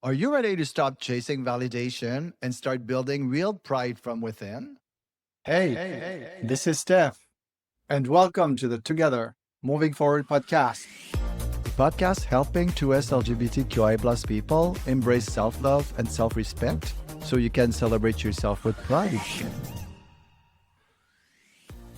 Are you ready to stop chasing validation and start building real pride from within? Hey, this is Steph, and welcome to the Together Moving Forward podcast. The podcast helping 2S LGBTQI plus people embrace self love and self respect so you can celebrate yourself with pride.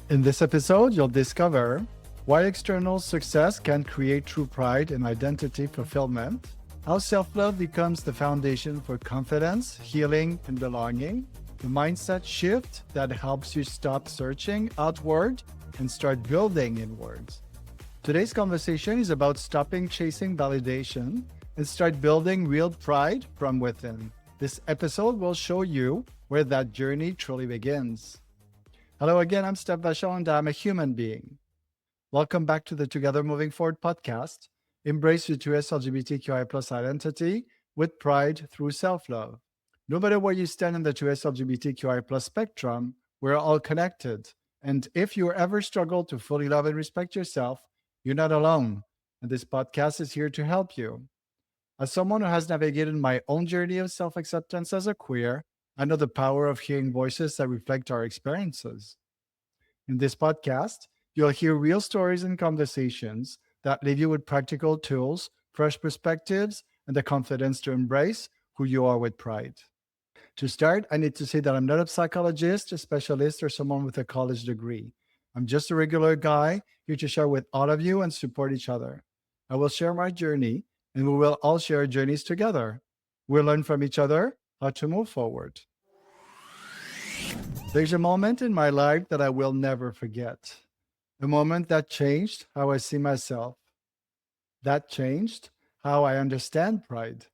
In this episode, you'll discover why external success can create true pride and identity fulfillment, how self love becomes the foundation for confidence, healing, and belonging, the mindset shift that helps you stop searching outward and start building inwards. Today's conversation is about stopping chasing validation and start building real pride from within. This episode will show you where that journey truly begins. Hello again, I'm Steph Vachon and I'm a human being. Welcome back to the Together Moving Forward podcast. Embrace your 2S LGBTQI plus identity with pride through self-love. No matter where you stand in the 2S LGBTQI plus spectrum, we're all connected. And if you ever struggle to fully love and respect yourself, you're not alone. And this podcast is here to help you. As someone who has navigated my own journey of self-acceptance as a queer, I know the power of hearing voices that reflect our experiences. In this podcast, you'll hear real stories and conversations that leave you with practical tools, fresh perspectives, and the confidence to embrace who you are with pride. To start, I need to say that I'm not a psychologist, a specialist, or someone with a college degree. I'm just a regular guy here to share with all of you and support each other. I will share my journey, and we will all share journeys together. We'll learn from each other how to move forward. There's a moment in my life that I will never forget. A moment that changed how I see myself. That changed how I understand pride.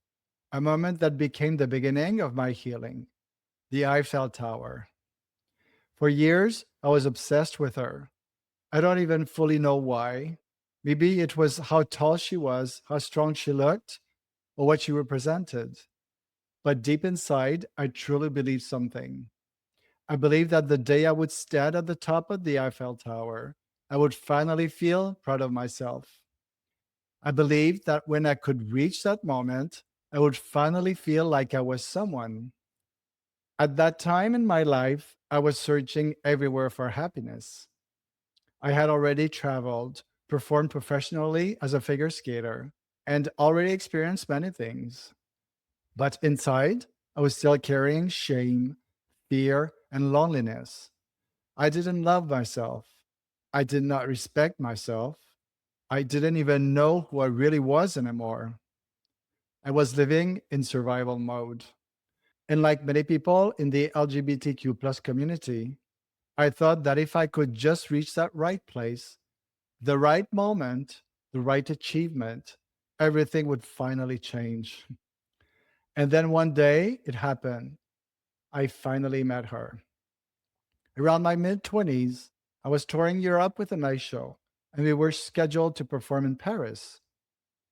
A moment that became the beginning of my healing. The Eiffel Tower. For years, I was obsessed with her. I don't even fully know why. Maybe it was how tall she was, how strong she looked, or what she represented. But deep inside, I truly believed something. I believed that the day I would stand at the top of the Eiffel Tower, I would finally feel proud of myself. I believed that when I could reach that moment, I would finally feel like I was someone. At that time in my life, I was searching everywhere for happiness. I had already traveled, performed professionally as a figure skater, and already experienced many things. But inside, I was still carrying shame, fear, and loneliness. I didn't love myself. I did not respect myself. I didn't even know who I really was anymore. I was living in survival mode. And like many people in the LGBTQ plus community, I thought that if I could just reach that right place, the right moment, the right achievement, everything would finally change. And then one day it happened. I finally met her. Around my mid 20s, I was touring Europe with a night show, and we were scheduled to perform in Paris.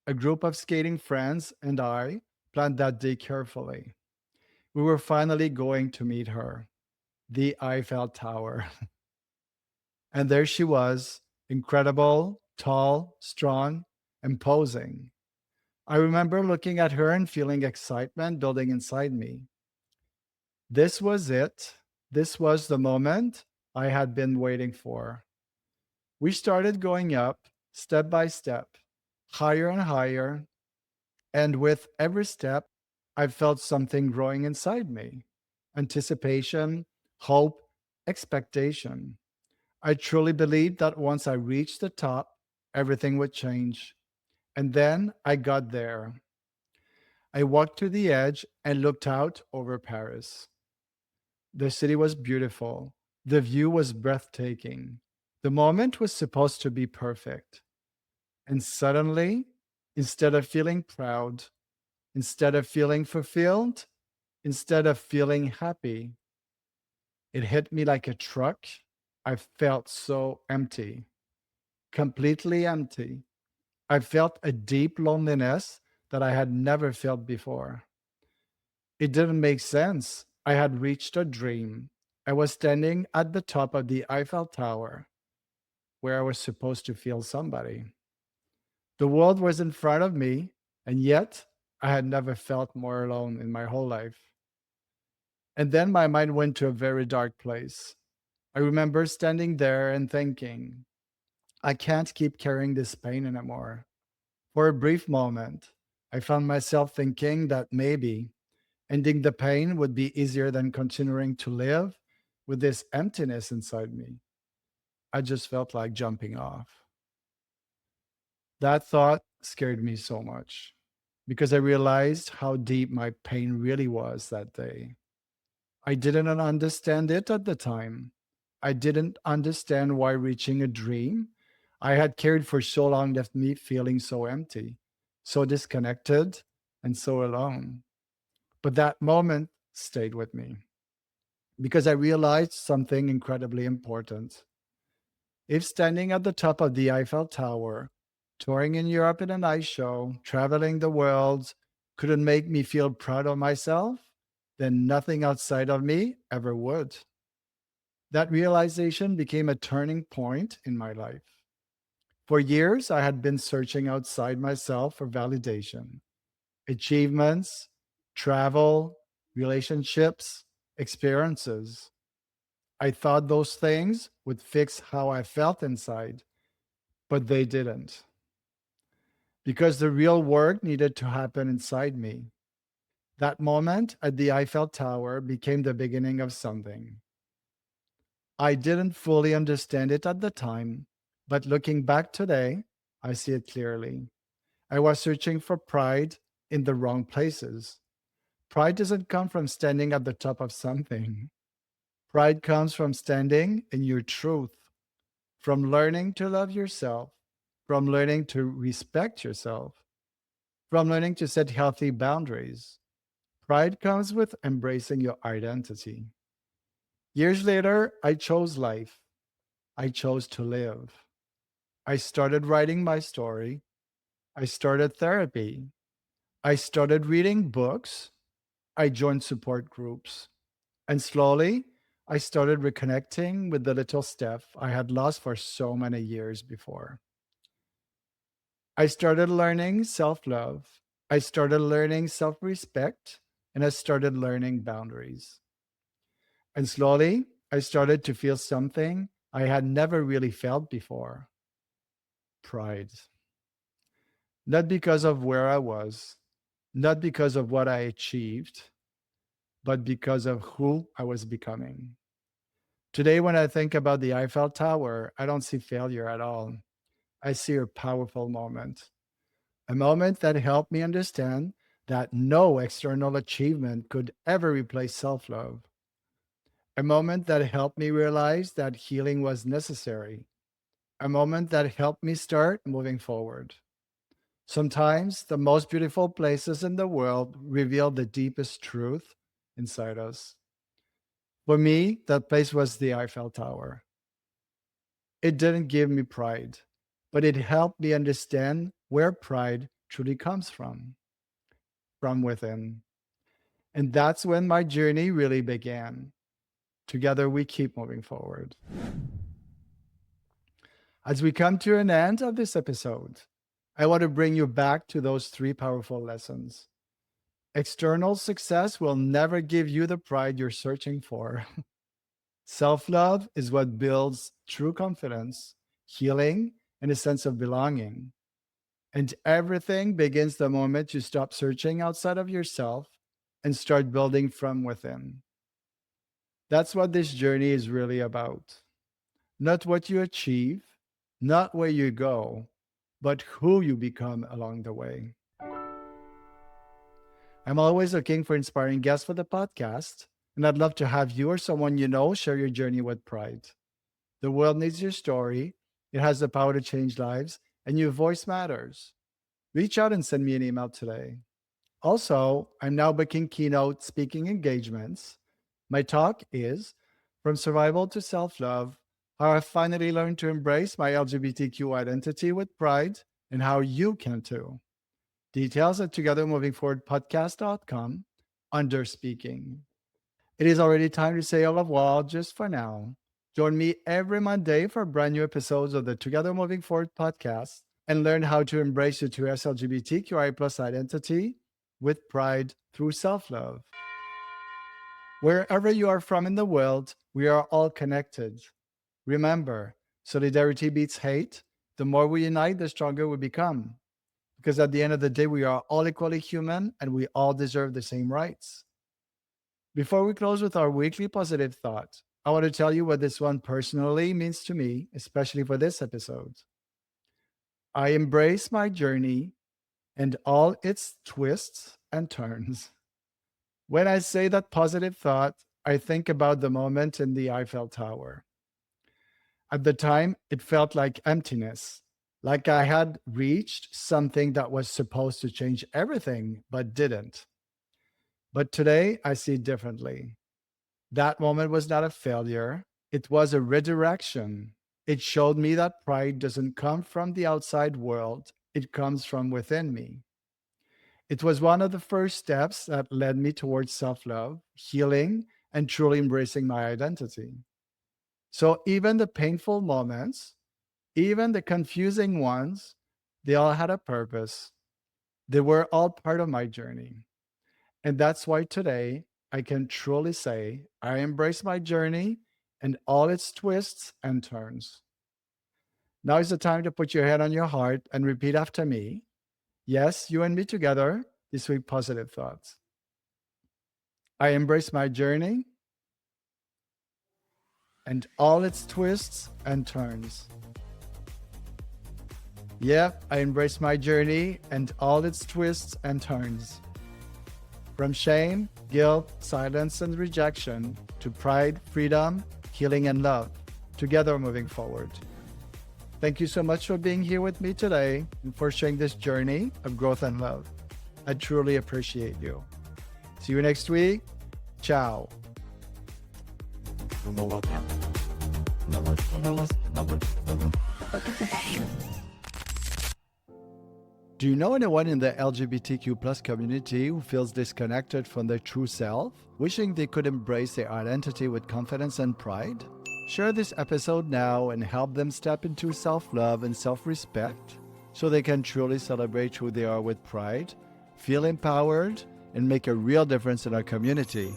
A group of skating friends and I planned that day carefully. We were finally going to meet her, the Eiffel Tower. And there she was, incredible, tall, strong, imposing. I remember looking at her and feeling excitement building inside me. This was it. This was the moment I had been waiting for. We started going up step by step, higher and higher. And with every step, I felt something growing inside me: anticipation, hope, expectation. I truly believed that once I reached the top, everything would change. And then I got there. I walked to the edge and looked out over Paris. The city was beautiful. The view was breathtaking. The moment was supposed to be perfect. And suddenly, instead of feeling proud, instead of feeling fulfilled, instead of feeling happy, it hit me like a truck. I felt so empty, completely empty. I felt a deep loneliness that I had never felt before. It didn't make sense. I had reached a dream. I was standing at the top of the Eiffel Tower, where I was supposed to feel somebody. The world was in front of me, and yet I had never felt more alone in my whole life. And then my mind went to a very dark place. I remember standing there and thinking, I can't keep carrying this pain anymore. For a brief moment, I found myself thinking that maybe ending the pain would be easier than continuing to live with this emptiness inside me. I just felt like jumping off. That thought scared me so much because I realized how deep my pain really was that day. I didn't understand it at the time. I didn't understand why reaching a dream I had carried for so long left me feeling so empty, so disconnected, and so alone. But that moment stayed with me because I realized something incredibly important. If standing at the top of the Eiffel Tower, touring in Europe in an ice show, traveling the world couldn't make me feel proud of myself, then nothing outside of me ever would. That realization became a turning point in my life. For years, I had been searching outside myself for validation, achievements, travel, relationships, experiences. I thought those things would fix how I felt inside, but they didn't. Because the real work needed to happen inside me. That moment at the Eiffel Tower became the beginning of something. I didn't fully understand it at the time, but looking back today, I see it clearly. I was searching for pride in the wrong places. Pride doesn't come from standing at the top of something. Pride comes from standing in your truth, from learning to love yourself, from learning to respect yourself, from learning to set healthy boundaries. Pride comes with embracing your identity. Years later, I chose life. I chose to live. I started writing my story. I started therapy. I started reading books. I joined support groups. And slowly, I started reconnecting with the little Steph I had lost for so many years before. I started learning self love. I started learning self respect. And I started learning boundaries. And slowly, I started to feel something I had never really felt before: pride. Not because of where I was, not because of what I achieved, but because of who I was becoming. Today, when I think about the Eiffel Tower, I don't see failure at all. I see a powerful moment, a moment that helped me understand that no external achievement could ever replace self love, a moment that helped me realize that healing was necessary, a moment that helped me start moving forward. Sometimes the most beautiful places in the world reveal the deepest truth inside us. For me, that place was the Eiffel Tower. It didn't give me pride, but it helped me understand where pride truly comes from within. And that's when my journey really began. Together, we keep moving forward. As we come to an end of this episode, I want to bring you back to those three powerful lessons. External success will never give you the pride you're searching for. Self love is what builds true confidence, healing, and a sense of belonging. And everything begins the moment you stop searching outside of yourself and start building from within. That's what this journey is really about. Not what you achieve, not where you go, but who you become along the way. I'm always looking for inspiring guests for the podcast, and I'd love to have you or someone you know share your journey with pride. The world needs your story. It has the power to change lives, and your voice matters. Reach out and send me an email today. Also, I'm now booking keynote speaking engagements. My talk is From Survival to Self Love: How I Finally Learned to Embrace My LGBTQ Identity with Pride, and How You Can Too. Details at togethermovingforwardpodcast.com under speaking. It is already time to say au revoir just for now. Join me every Monday for brand new episodes of the Together Moving Forward podcast and learn how to embrace your 2S LGBTQI plus identity with pride through self-love. Wherever you are from in the world, we are all connected. Remember, solidarity beats hate. The more we unite, the stronger we become. Because at the end of the day, we are all equally human and we all deserve the same rights. Before we close with our weekly positive thought, I want to tell you what this one personally means to me, especially for this episode. I embrace my journey and all its twists and turns. When I say that positive thought, I think about the moment in the Eiffel Tower. At the time, it felt like emptiness, like I had reached something that was supposed to change everything, but didn't. But today, I see it differently. That moment was not a failure, it was a redirection. It showed me that pride doesn't come from the outside world, it comes from within me. It was one of the first steps that led me towards self love, healing, and truly embracing my identity. So even the painful moments, even the confusing ones, they all had a purpose. They were all part of my journey. And that's why today I can truly say I embrace my journey and all its twists and turns. Now is the time to put your head on your heart and repeat after me. Yes, you and me together, this week positive thoughts. I embrace my journey and all its twists and turns. Yeah, I embrace my journey and all its twists and turns. From shame, guilt, silence, and rejection to pride, freedom, healing, and love, together moving forward. Thank you so much for being here with me today and for sharing this journey of growth and love. I truly appreciate you. See you next week. Ciao. Do you know anyone in the LGBTQ plus community who feels disconnected from their true self, wishing they could embrace their identity with confidence and pride? Share this episode now and help them step into self-love and self-respect so they can truly celebrate who they are with pride, feel empowered, and make a real difference in our community.